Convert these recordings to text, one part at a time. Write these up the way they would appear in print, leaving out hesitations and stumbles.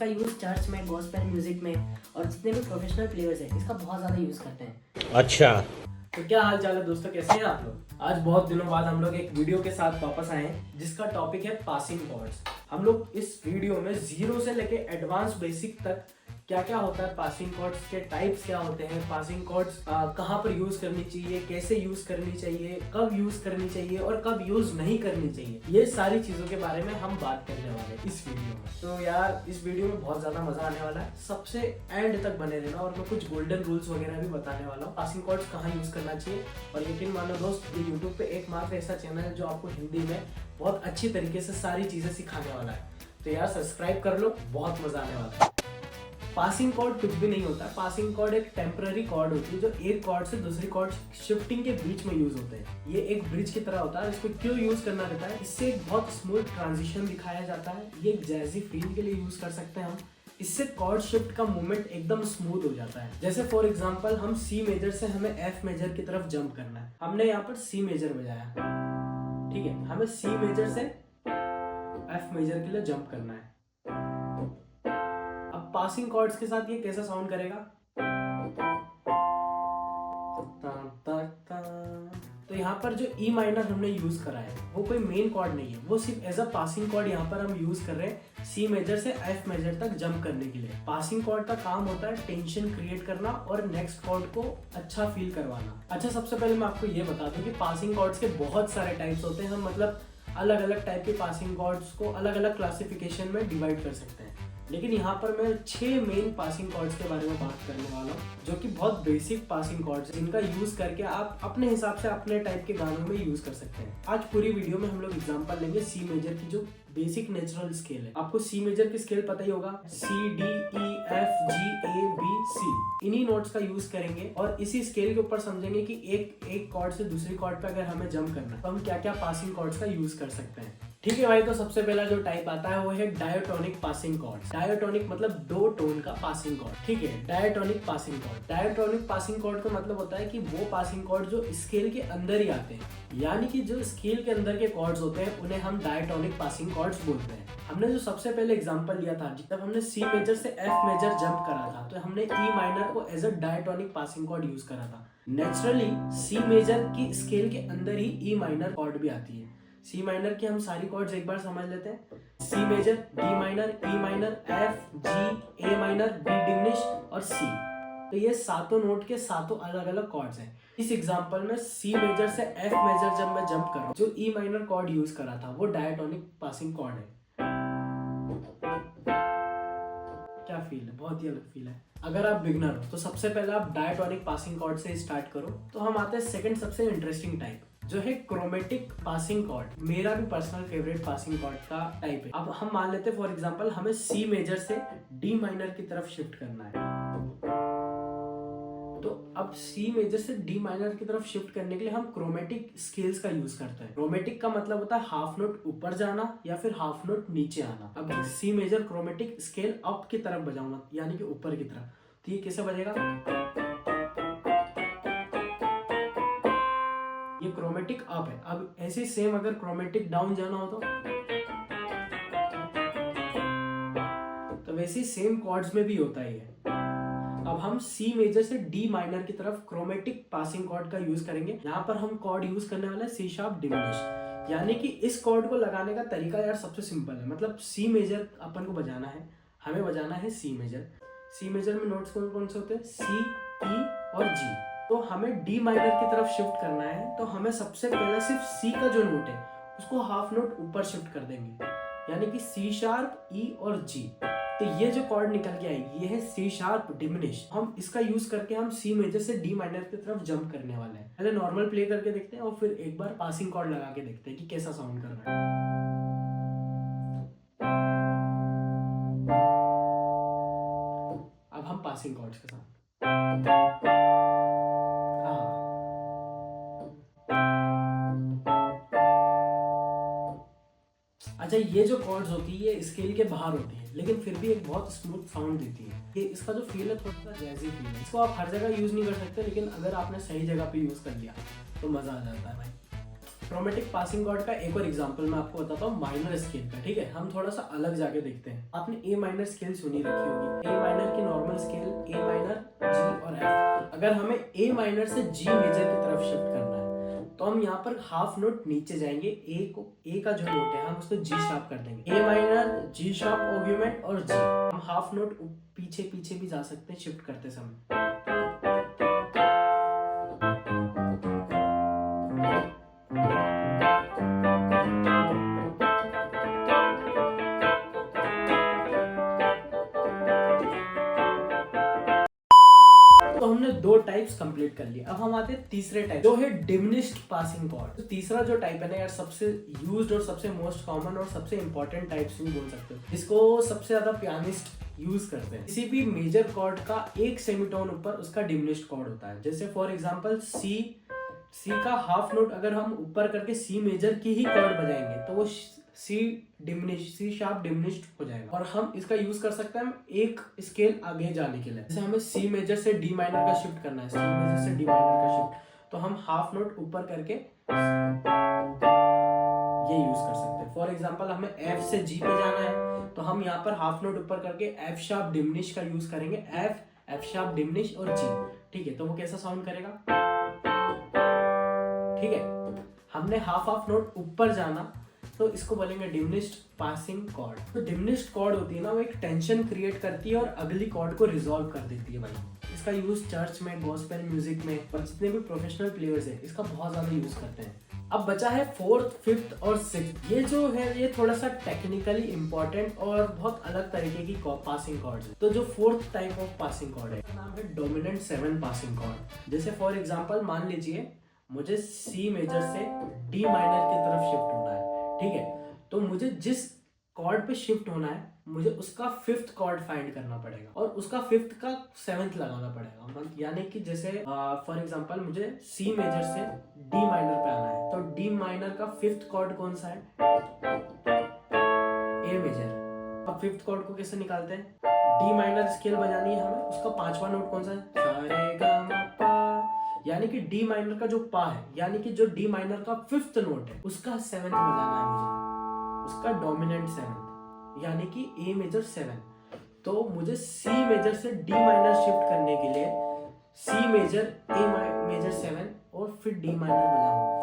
इसका use church में, gospel music में और जितने भी प्रोफेशनल प्लेयर्स हैं इसका बहुत ज़्यादा यूज़ करते हैं। अच्छा, तो क्या हाल चाल है दोस्तों, कैसे हैं आप लोग। आज बहुत दिनों बाद हम लोग एक वीडियो के साथ वापस आए हैं जिसका टॉपिक है पासिंग कॉर्ड्स। हम लोग इस वीडियो में जीरो से लेके एडवांस बेसिक तक क्या क्या होता है, पासिंग कॉर्ड्स के टाइप्स क्या होते हैं, पासिंग कॉर्ड्स कहाँ पर यूज करनी चाहिए, कैसे यूज करनी चाहिए, कब यूज करनी चाहिए और कब यूज नहीं करनी चाहिए, ये सारी चीजों के बारे में हम बात करने वाले हैं इस वीडियो में। तो यार इस वीडियो में बहुत ज्यादा मजा आने वाला है, सबसे एंड तक बने रहना और मैं कुछ गोल्डन रूल्स वगैरह भी बताने वाला हूँ, पासिंग कॉर्ड्स कहाँ यूज करना चाहिए। और यकीन मानो दोस्त, ये यूट्यूब पे एकमात्र ऐसा चैनल है जो आपको हिंदी में बहुत अच्छी तरीके से सारी चीजें सिखाने वाला है। तो यार सब्सक्राइब कर लो, बहुत मजा आने वाला है। पासिंग कॉर्ड कुछ भी नहीं होता है। पासिंग कॉर्ड एक टेम्पररी कॉर्ड होती है जो एक कॉर्ड से दूसरी कॉर्ड शिफ्टिंग के बीच में यूज होते हैं। ये एक ब्रिज की तरह होता है। इसको क्यों यूज करना रहता है, इससे एक बहुत स्मूथ ट्रांजिशन दिखाया जाता है। ये एक जैजी फील के लिए यूज कर सकते हैं हम। इससे कॉर्ड शिफ्ट का मूवमेंट एकदम स्मूथ हो जाता है। जैसे फॉर एग्जांपल हम सी मेजर से हमें एफ मेजर की तरफ जंप करना है, हमने यहाँ पर सी मेजर बजाया, ठीक है, हमें सी मेजर से एफ मेजर के लिए जंप करना है। अब पासिंग कॉर्ड्स के साथ ये कैसा साउंड करेगा, तो यहाँ पर जो ई माइनर हमने यूज करा है वो कोई मेन कॉर्ड नहीं है, वो सिर्फ एज अ पासिंग कॉर्ड यहाँ पर हम यूज कर रहे हैं सी मेजर से एफ मेजर तक जंप करने के लिए। पासिंग कॉर्ड का काम होता है टेंशन क्रिएट करना और नेक्स्ट कॉर्ड को अच्छा फील करवाना। अच्छा, सबसे पहले मैं आपको ये बता दूं कि पासिंग कॉर्ड्स के बहुत सारे टाइप्स होते हैं। हम मतलब अलग अलग टाइप के पासिंग कॉर्ड्स को अलग अलग क्लासिफिकेशन में डिवाइड कर सकते हैं, लेकिन यहाँ पर मैं 6 मेन पासिंग कॉर्ड्स के बारे में बात करने वाला हूँ जो कि बहुत बेसिक पासिंग कॉर्ड्स हैं, जिनका यूज करके आप अपने हिसाब से अपने टाइप के गानों में यूज कर सकते हैं। आज पूरी वीडियो में हम लोग एग्जांपल लेंगे सी मेजर की, जो बेसिक नेचुरल स्केल है। आपको सी मेजर की स्केल पता ही होगा, C D E F G A B C. इन्हीं नोट्स का यूज करेंगे और इसी स्केल के ऊपर समझेंगे कि एक कॉर्ड से दूसरी कॉर्ड पे अगर हमें जंप करना है तो हम क्या क्या पासिंग कॉर्ड्स का यूज कर सकते हैं। ठीक है भाई, तो सबसे पहला जो टाइप आता है वो है डायटोनिक पासिंग कॉर्ड। डायटोनिक मतलब दो टोन का पासिंग कॉर्ड, ठीक है, diatonic passing chord. Diatonic passing chord का मतलब होता है कि वो पासिंग कॉर्ड जो स्केल के अंदर ही आते हैं, यानी कि जो स्केल के अंदर के कॉर्ड्स होते हैं उन्हें हम डायटोनिक पासिंग कॉर्ड्स बोलते हैं। हमने जो सबसे पहले एग्जांपल लिया था, जब हमने सी मेजर से एफ मेजर जंप करा था, तो हमने ई माइनर को as a diatonic passing chord use करा था। नेचुरली सी मेजर की स्केल के अंदर ही ई माइनर कॉर्ड भी आती है। सी माइनर की हम सारी कॉर्ड्स एक बार समझ लेते हैं। C major, D minor, E minor, F, G, A minor, B diminish और सी। तो ये सातों नोट के सातों अलग अलग कॉर्ड्स हैं। इस एग्जांपल में सी मेजर से एफ मेजर जब मैं जंप कर रहा हूँ, जो ई माइनर कॉर्ड यूज करा था वो डायटोनिक पासिंग कॉर्ड है। क्या फील है, बहुत ही अलग फील है। अगर आप बिगनर हो तो सबसे पहले आप डायटोनिक पासिंग कॉर्ड से स्टार्ट करो। तो हम आते हैं सेकंड सबसे इंटरेस्टिंग टाइप, जो है क्रोमेटिक पासिंग कॉर्ड। मेरा भी पर्सनल फेवरेट पासिंग कॉर्ड का टाइप है। अब हम मान लेते हैं फॉर एग्जांपल हमें सी मेजर से डी माइनर की तरफ शिफ्ट करना है, तो अब सी मेजर से डी माइनर की तरफ शिफ्ट करने के लिए हम क्रोमेटिक स्केल्स का यूज करते हैं। क्रोमेटिक का मतलब होता है हाफ नोट ऊपर जाना या फिर हाफ नोट नीचे आना। अब C major chromatic scale up की तरफ बजाऊंगा, यानी कि ऊपर की तरफ, तो ये कैसे बजेगा, ये क्रोमेटिक अप है। अब ऐसे सेम अगर क्रोमेटिक डाउन जाना हो तो वैसे सेम कॉर्ड्स में भी होता है। अब हम सी मेजर से डी माइनर की तरफ क्रोमेटिक पासिंग कॉर्ड का यूज करेंगे। यहाँ पर हम कॉर्ड यूज करने वाले हैं सी शार्प डिमिनिश, यानी कि इस कॉर्ड को लगाने का तरीका यार सबसे सिंपल है। मतलब सी मेजर अपन को बजाना है, हमें बजाना है सी मेजर। सी मेजर में नोट्स कौन कौन से होते हैं, सी, ई और जी। तो हमें डी माइनर की तरफ शिफ्ट करना है, तो हमें सबसे पहले सिर्फ सी का जो नोट है उसको हाफ नोट ऊपर शिफ्ट कर देंगे, यानी कि सी शार्प, ई और जी। तो ये जो कॉर्ड निकल के आएगी ये है सी शार्प डिमिनिश। हम इसका यूज करके हम सी मेजर से डी माइनर की तरफ जंप करने वाले हैं। पहले नॉर्मल प्ले करके देखते हैं और फिर एक बार पासिंग कॉर्ड लगा के देखते हैं कि कैसा साउंड कर रहा है। अब हम पासिंग कॉर्ड्स के साथ, अच्छा, ये जो कॉर्ड्स होती है ये स्केल के बाहर होती है, लेकिन फिर भी एक बहुत स्मूथ साउंड देती है। ये इसका जो फील है थोड़ा सा जैजी फील है। इसको आप हर जगह यूज नहीं कर सकते, लेकिन अगर आपने सही जगह पे यूज कर लिया तो मजा आ जाता है भाई। क्रोमेटिक पासिंग कॉर्ड का एक और एग्जांपल मैं आपको बताता हूँ माइनर स्केल का। ठीक है, हम थोड़ा सा अलग जाके देखते हैं। आपने ए माइनर स्केल सुनी रखी होगी। ए माइनर की नॉर्मल स्केल ए माइनर, जी और एफ। अगर हमें ए माइनर से जी मेजर की तरफ शिफ्ट करना है तो हम यहाँ पर हाफ नोट नीचे जाएंगे। ए का जो नोट है हम उसको जी शार्प कर देंगे। ए माइनर, जी शार्प ऑग्यूमेंट और जी। हम हाफ नोट पीछे पीछे भी जा सकते हैं शिफ्ट करते समय। तो हमने दो टाइप्स कंप्लीट कर लिए। अब हम आते हैं तीसरे टाइप, जो है डिमिनिश्ड पासिंग कॉर्ड। तो तीसरा जो टाइप है ना यार, सबसे यूज्ड और सबसे मोस्ट कॉमन और सबसे इंपॉर्टेंट टाइप्स भी बोल सकते हो। इसको सबसे ज्यादा पियानिस्ट यूज करते हैं। किसी भी मेजर कॉर्ड का एक सेमीटोन ऊपर उसका डिमिनिश्ड कॉर्ड होता है। जैसे फॉर एग्जांपल सी का हाफ नोट अगर हम ऊपर करके सी मेजर की ही कॉर्ड बजाएंगे तो वो सी शार्प डिमिनिश्ड हो जाएगा। और हम इसका यूज कर सकते हैं एक स्केल आगे जाने के लिए। जैसे हमें सी मेजर से डी माइनर का शिफ्ट करना है, सी मेजर से डी माइनर का शिफ्ट, तो हम हाफ नोट ऊपर करके ये यूज कर सकते हैं। फॉर एग्जांपल हमें एफ से जी पे जाना है तो हम यहाँ पर हाफ नोट ऊपर करके एफ शार्प डिमिनिश का यूज करेंगे। एफ शार्प डिमिनिश और जी। ठीक है, तो वो कैसा साउंड करेगा? ठीक है, हमने हाफ नोट ऊपर जाना तो इसको बोलेंगे डिमिनिश्ड पासिंग कॉर्ड। तो डिमिनिश्ड कॉर्ड होती है ना, वो एक टेंशन क्रिएट करती है और अगली कॉर्ड को रिजॉल्व कर देती है भाई। इसका यूज चर्च में, गॉस्पेल म्यूजिक में और जितने भी प्रोफेशनल प्लेयर्स हैं इसका बहुत ज्यादा यूज करते हैं। अब बचा है फोर्थ, फिफ्थ और सिक्स्थ। ये जो है ये थोड़ा सा टेक्निकली इंपॉर्टेंट और बहुत अलग तरीके की पासिंग कॉर्ड है। तो जो fourth type of passing chord है नाम है डोमिनेंट 7 पासिंग कॉर्ड। जैसे फॉर एग्जांपल मान लीजिए मुझे सी मेजर से डी माइनर की तरफ शिफ्ट होना है। ठीक है, तो मुझे जिस कॉर्ड पे शिफ्ट होना है मुझे उसका फिफ्थ कॉर्ड फाइंड करना पड़ेगा और उसका फिफ्थ का सेवेंथ लगाना पड़ेगा। यानी कि जैसे फॉर एग्जांपल मुझे सी मेजर से डी माइनर पे आना है तो डी माइनर का फिफ्थ कॉर्ड कौन सा है? ए मेजर। अब फिफ्थ कॉर्ड को कैसे निकालते हैं? डी माइनर स्केल बजानी है हमें, उसका पांचवा नोट कौन सा है? सा रे गा मा पा। यानी कि डी माइनर का जो पा है, यानी कि जो डी माइनर का फिफ्थ नोट है उसका सेवेंथ बजाना है मुझे, उसका डोमिनेंट सेवेंथ, यानी कि ए मेजर 7। तो मुझे सी मेजर से डी माइनर शिफ्ट करने के लिए सी मेजर, ए मेजर 7 और फिर डी माइनर बजाऊंगा।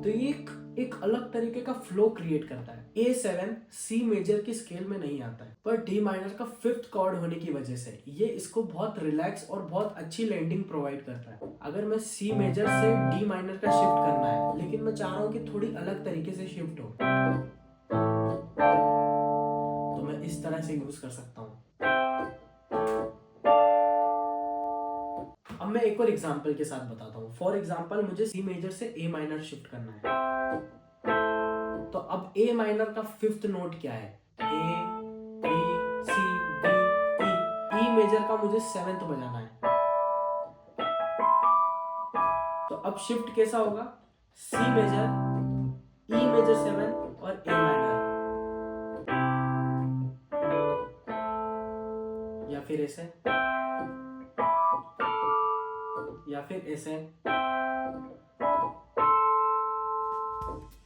तो ये एक अलग तरीके का फ्लो क्रिएट करता है। A7 सी मेजर की स्केल में नहीं आता है, पर डी माइनर का फिफ्थ कॉर्ड होने की वजह से ये इसको बहुत रिलैक्स और बहुत अच्छी लैंडिंग प्रोवाइड करता है। अगर मैं सी मेजर से डी माइनर का शिफ्ट करना है लेकिन मैं चाह रहा हूँ कि थोड़ी अलग तरीके से शिफ्ट हो, तो मैं इस तरह से यूज कर सकता हूँ। अब मैं एक और एग्जांपल के साथ बताता हूँ। फॉर एग्जांपल मुझे सी मेजर से ए माइनर शिफ्ट करना है, तो अब ए माइनर का फिफ्थ नोट क्या है? ए, बी, सी, डी, ई। ई मेजर का मुझे सेवेंथ बजाना है, तो अब शिफ्ट कैसा होगा? सी मेजर, ई मेजर 7 और ए माइनर, या फिर ऐसे, या फिर ऐसे।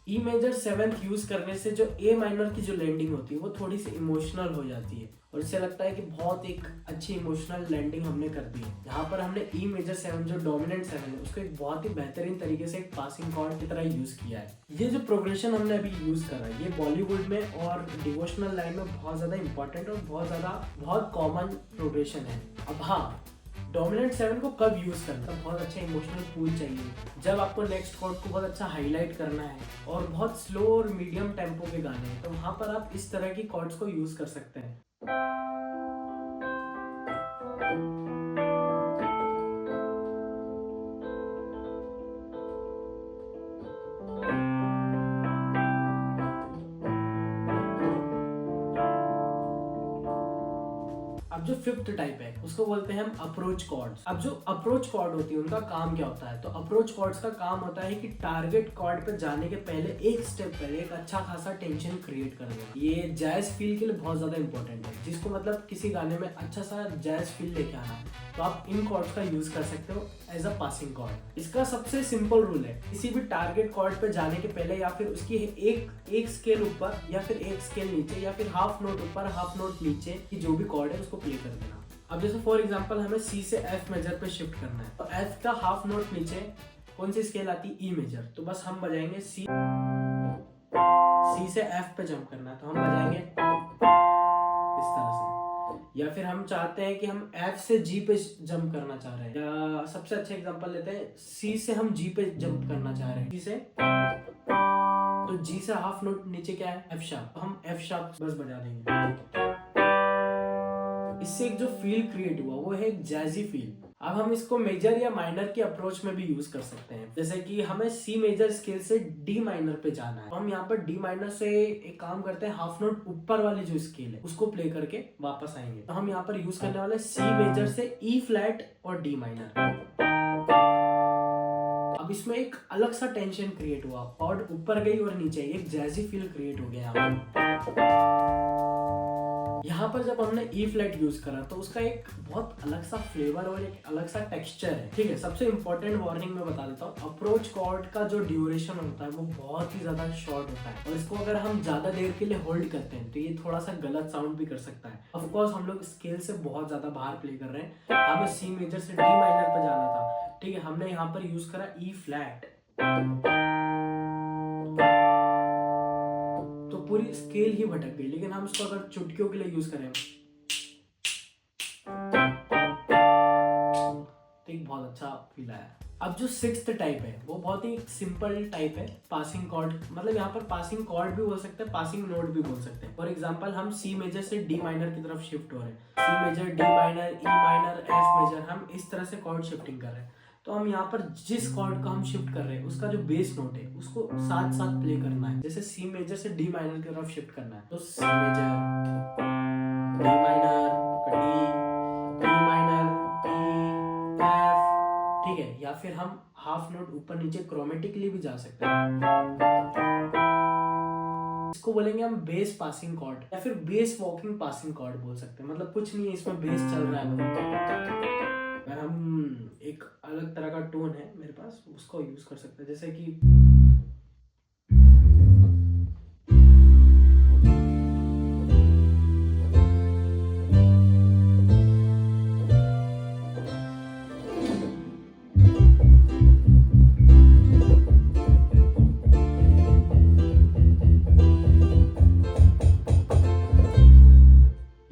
ई मेजर 7 यूज करने से जो ए माइनर की जो लैंडिंग होती है वो थोड़ी सी इमोशनल हो जाती है और इससे लगता है कि बहुत एक अच्छी इमोशनल लैंडिंग हमने कर दी है। यहाँ पर हमने ई मेजर 7 जो डोमिनेंट 7 है उसको एक बहुत ही बेहतरीन तरीके से एक पासिंग कॉर्ड की तरह यूज किया है। ये जो प्रोग्रेशन हमने अभी यूज करा है ये बॉलीवुड में और डिवोशनल लाइन में बहुत ज्यादा इंपॉर्टेंट और बहुत कॉमन प्रोग्रेशन है। अब हाँ, डोमिनेंट 7 को कब यूज करना है? बहुत अच्छा इमोशनल पूल चाहिए जब आपको नेक्स्ट कॉर्ड को बहुत अच्छा हाईलाइट करना है और बहुत स्लो और मीडियम टेम्पो के गाने हैं, तो वहां पर आप इस तरह की कॉर्ड्स को यूज कर सकते हैं। अब जो फिफ्थ टाइप है उसको बोलते हैं हम अप्रोच कॉर्ड्स। अब जो अप्रोच कॉर्ड होती है उनका काम क्या होता है, तो अप्रोच कॉर्ड्स का काम होता है कि टारगेट कॉर्ड पे जाने के पहले एक स्टेप पहले एक अच्छा खासा टेंशन क्रिएट कर देना। ये जैज फील के लिए बहुत ज्यादा इंपॉर्टेंट है। जिसको मतलब किसी गाने में अच्छा सा जैज फील लेके आना है तो आप इन कॉर्ड्स का यूज कर सकते हो एज अ पासिंग कॉर्ड। इसका सबसे सिंपल रूल है, किसी भी टारगेट कॉर्ड पे जाने के पहले या फिर उसकी एक स्केल ऊपर या फिर एक स्केल नीचे या फिर हाफ नोट ऊपर हाफ नोट नीचे की जो भी कॉर्ड है उसको प्ले कर देना। अब जैसे फॉर एग्जांपल हमें सी से एफ मेजर पे शिफ्ट करना है तो एफ का हाफ नोट नीचे कौन सी स्केल आती है, ई मेजर, तो बस हम बजाएंगे सी से एफ पे जंप करना है तो हम बजाएंगे इस तरह से। या फिर हम चाहते हैं कि हम एफ से जी पे जंप करना चाह रहे हैं, या सबसे अच्छा एग्जांपल लेते हैं सी से हम जी पे जंप करना चाह रहे हैं, जी से तो जी से हाफ नोट नीचे क्या है, एफ शार्प, तो हम एफ शार्प बस बजा देंगे। इससे एक जो फील क्रिएट हुआ वो है एक जैजी फील। अब हम इसको मेजर या माइनर की अप्रोच में भी यूज कर सकते हैं। जैसे कि हमें सी मेजर स्केल से डी माइनर पे जाना है तो हम यहाँ पर डी माइनर से एक काम करते हैं, हाफ नोट ऊपर वाली जो स्केल है उसको प्ले करके वापस आएंगे। तो हम यहाँ पर यूज करने वाले सी मेजर से ई फ्लैट और डी माइनर। अब इसमें एक अलग सा टेंशन क्रिएट हुआ, कॉर्ड ऊपर गई और नीचे, एक जैजी फील क्रिएट हो गया यहाँ पर जब हमने ई फ्लैट यूज करा तो उसका एक बहुत अलग सा फ्लेवर और एक अलग सा टेक्सचर है। ठीक है, सबसे इंपॉर्टेंट वार्निंग में बता देता हूँ, अप्रोच कॉर्ड का जो ड्यूरेशन होता है वो बहुत ही ज्यादा शॉर्ट होता है और इसको अगर हम ज्यादा देर के लिए होल्ड करते हैं तो ये थोड़ा सा गलत साउंड भी कर सकता है। ऑफ कोर्स हम लोग स्केल से बहुत ज्यादा बाहर प्ले कर रहे हैं, हमें सी मेजर से डी माइनर पे जाना था। ठीक है, हमने यहाँ पर यूज करा ई फ्लैट तो पूरी स्केल ही भटक गई। लेकिन हम इसको अगर चुटकियों के लिए यूज करें तो एक बहुत अच्छा फील आया। अब जो सिक्स्थ टाइप है वो बहुत ही सिंपल टाइप है, पासिंग कॉर्ड, मतलब यहाँ पर पासिंग कॉर्ड भी बोल सकते हैं, पासिंग नोट भी बोल सकते हैं। फॉर एग्जांपल हम सी मेजर से डी माइनर की तरफ शिफ्ट हो रहे हैं, C major D minor E minor F major, हम इस तरह से कॉर्ड शिफ्टिंग कर रहे हैं। तो हम यहाँ पर जिस कॉर्ड को हम शिफ्ट कर रहे हैं उसका जो बेस नोट है उसको साथ साथ प्ले करना है। जैसे सी मेजर से डी माइनर की तरफ शिफ्ट करना है तो C major, D minor, D minor, E, F. ठीक है, या फिर हम हाफ नोट ऊपर नीचे क्रोमेटिकली भी जा सकते हैं, इसको बोलेंगे हम बेस पासिंग कॉर्ड या फिर बेस वॉकिंग पासिंग कॉर्ड बोल सकते हैं। मतलब कुछ नहीं है, इसमें बेस चल रहा है, अगर हम एक अलग तरह का टोन है मेरे पास उसको यूज कर सकते हैं, जैसे कि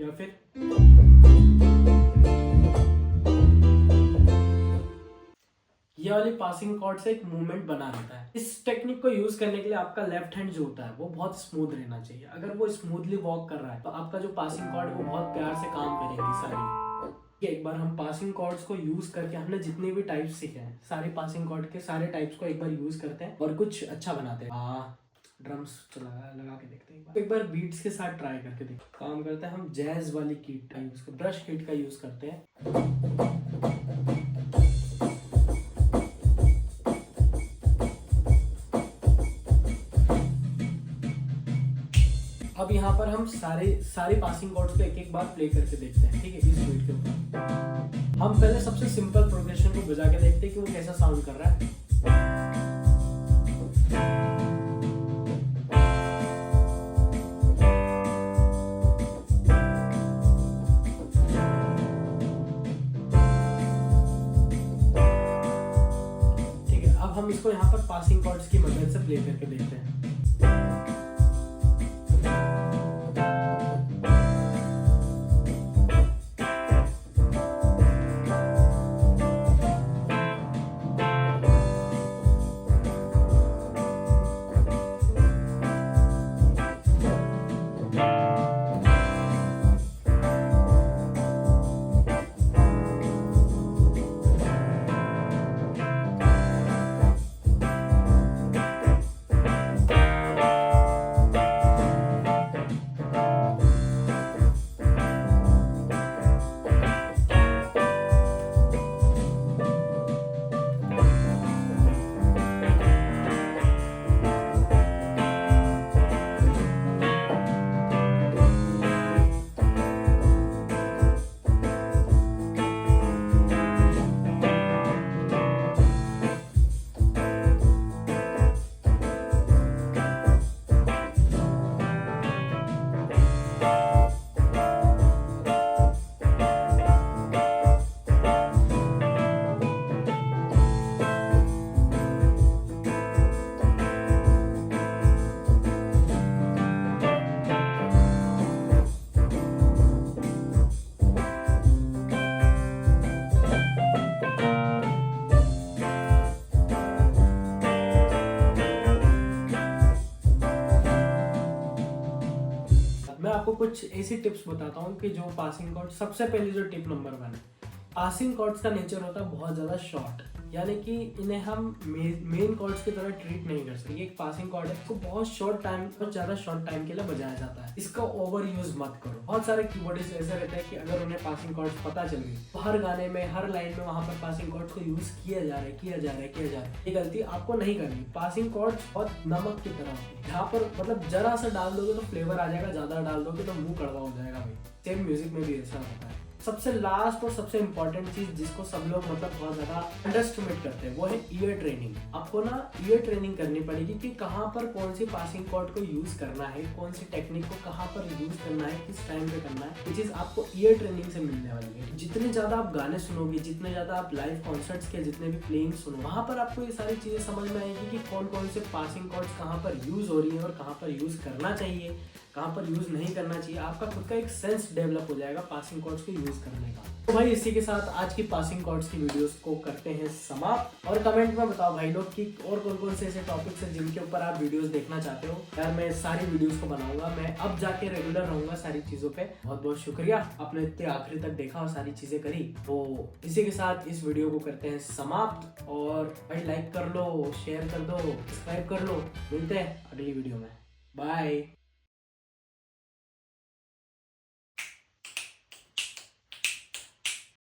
या फिर ये वाली पासिंग कॉर्ड से एक मूवमेंट बना रहता है। इस टेक्निक को यूज करने के लिए आपका लेफ्ट हैंड जो होता है वो बहुत स्मूथ रहना चाहिए। अगर वो स्मूथली वॉक कर रहा है तो आपका जो पासिंग कॉर्ड है वो बहुत प्यार से काम करेगी सारी। एक बार हम पासिंग कॉर्ड्स को यूज करके हमने जितने भी टाइप्स सीखे हैं सारे पासिंग कॉर्ड के सारे टाइप्स को एक बार यूज करते हैं और कुछ अच्छा बनाते हैं। ड्रम्स लगा के देखते हैं एक बार बीट्स के साथ ट्राई करके देखते। काम करते हैं हम जैज वाली किट का यूज, ब्रश किट का यूज करते हैं। अब यहाँ पर हम सारे पासिंग कॉर्ड्स को एक एक बार प्ले करके देखते हैं। ठीक है, इस बीट के ऊपर हम पहले सबसे सिंपल प्रोग्रेशन को बजा के देखते हैं कि वो कैसा साउंड कर रहा है। ठीक है, अब हम इसको यहाँ पर पासिंग कॉर्ड्स की मदद से प्ले करके देखते हैं। मैं आपको कुछ ऐसी टिप्स बताता हूँ कि जो पासिंग कॉर्ड, सबसे पहले जो टिप नंबर 1 है, पासिंग कॉर्ड्स का नेचर होता है बहुत ज़्यादा शॉर्ट, यानी कि इन्हें हम मेन कॉर्ड्स की तरह ट्रीट नहीं कर सकते। एक पासिंग कॉर्ड है, इसको बहुत शॉर्ट टाइम, बहुत ज़्यादा शॉर्ट टाइम के लिए बजाया जाता है। इसका ओवर यूज मत करो। बहुत सारे कीबोर्डिस्ट ऐसे रहते हैं कि अगर उन्हें पासिंग कॉर्ड्स पता चल गई तो हर गाने में, हर लाइन में वहाँ पर पासिंग कॉर्ड्स को यूज किया जा रहा है। ये गलती आपको नहीं करनी। पासिंग कॉर्ड्स बहुत नमक की तरह होती है, यहाँ पर मतलब जरा सा डाल दोगे तो फ्लेवर आ जाएगा, ज्यादा डाल दोगे तो मुंह कड़वा हो जाएगा भाई। सेम म्यूजिक में भी ऐसा होता है। सबसे लास्ट और सबसे इंपॉर्टेंट चीज जिसको सब लोग मतलब बहुत ज्यादा अंडरएस्टिमेट करते हैं वो है ईयर ट्रेनिंग। आपको ना ईयर ट्रेनिंग करनी पड़ेगी कि कहाँ पर कौन सी पासिंग कॉर्ड को यूज करना है, कौन सी टेक्निक को कहाँ पर यूज करना है, किस टाइम पे करना है। ये चीज आपको ईयर ट्रेनिंग से मिलने वाली है। जितने ज्यादा आप गाने सुनोगे, जितने ज्यादा आप लाइव कॉन्सर्ट्स के जितने भी प्लेइंग सुनो, वहां पर आपको ये सारी चीजें समझ में आएगी कि कौन कौन से पासिंग कॉर्ड्स कहाँ पर यूज हो रही है और कहाँ पर यूज करना चाहिए, कहाँ पर यूज नहीं करना चाहिए। आपका खुद का एक सेंस डेवलप हो जाएगा पासिंग कॉर्ड्स को यूज करने का। तो भाई इसी के साथ आज की पासिंग कॉर्ड्स की वीडियोस को करते हैं समाप्त। और कमेंट में बताओ भाई लोग कि और कौन कौन से ऐसे टॉपिक्स हैं जिनके ऊपर आप वीडियोस देखना चाहते हो। यार मैं सारी वीडियोस को बनाऊंगा, मैं अब जाके रेगुलर रहूंगा सारी चीजों पे। बहुत बहुत शुक्रिया, आपने इतने आखिरी तक देखा और सारी चीजें करी। तो इसी के साथ इस वीडियो को करते हैं समाप्त। और भाई लाइक कर लो, शेयर कर दो, सब्सक्राइब कर लो। मिलते हैं अगली वीडियो में। बाय।